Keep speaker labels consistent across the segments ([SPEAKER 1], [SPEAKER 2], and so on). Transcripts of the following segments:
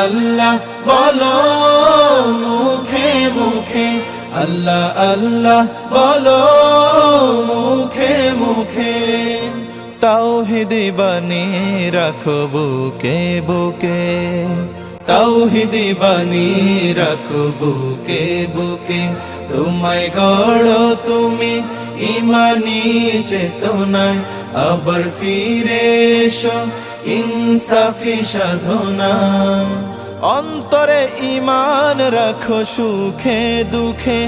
[SPEAKER 1] আল্লাহ বলো মুখে মুখে, আল্লাহ আল্লাহ বলো মুখে মুখে। তাওহীদি বাণী রাখো বুকে বুকে, তাওহীদি বাণী রাখো বুকে বুকে। তোমায় গড়ো তুমি ইমানি চেতনায়, আবার ফিরে এসো ইনসাফি সাধনা। অন্তরে ঈমান রাখো সুখে দুঃখে,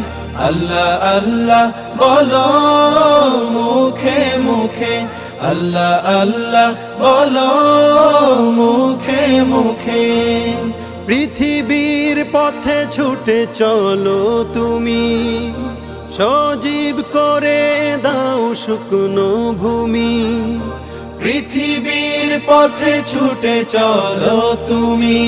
[SPEAKER 1] আল্লাহ আল্লাহ বলো মুখে মুখে, আল্লাহ আল্লাহ বলো মুখে মুখে।
[SPEAKER 2] পৃথিবীর পথে ছুটে চলো তুমি, সজীব করে দাও শুকনো ভূমি।
[SPEAKER 1] পৃথিবীর পথে ছুটে চলো তুমি।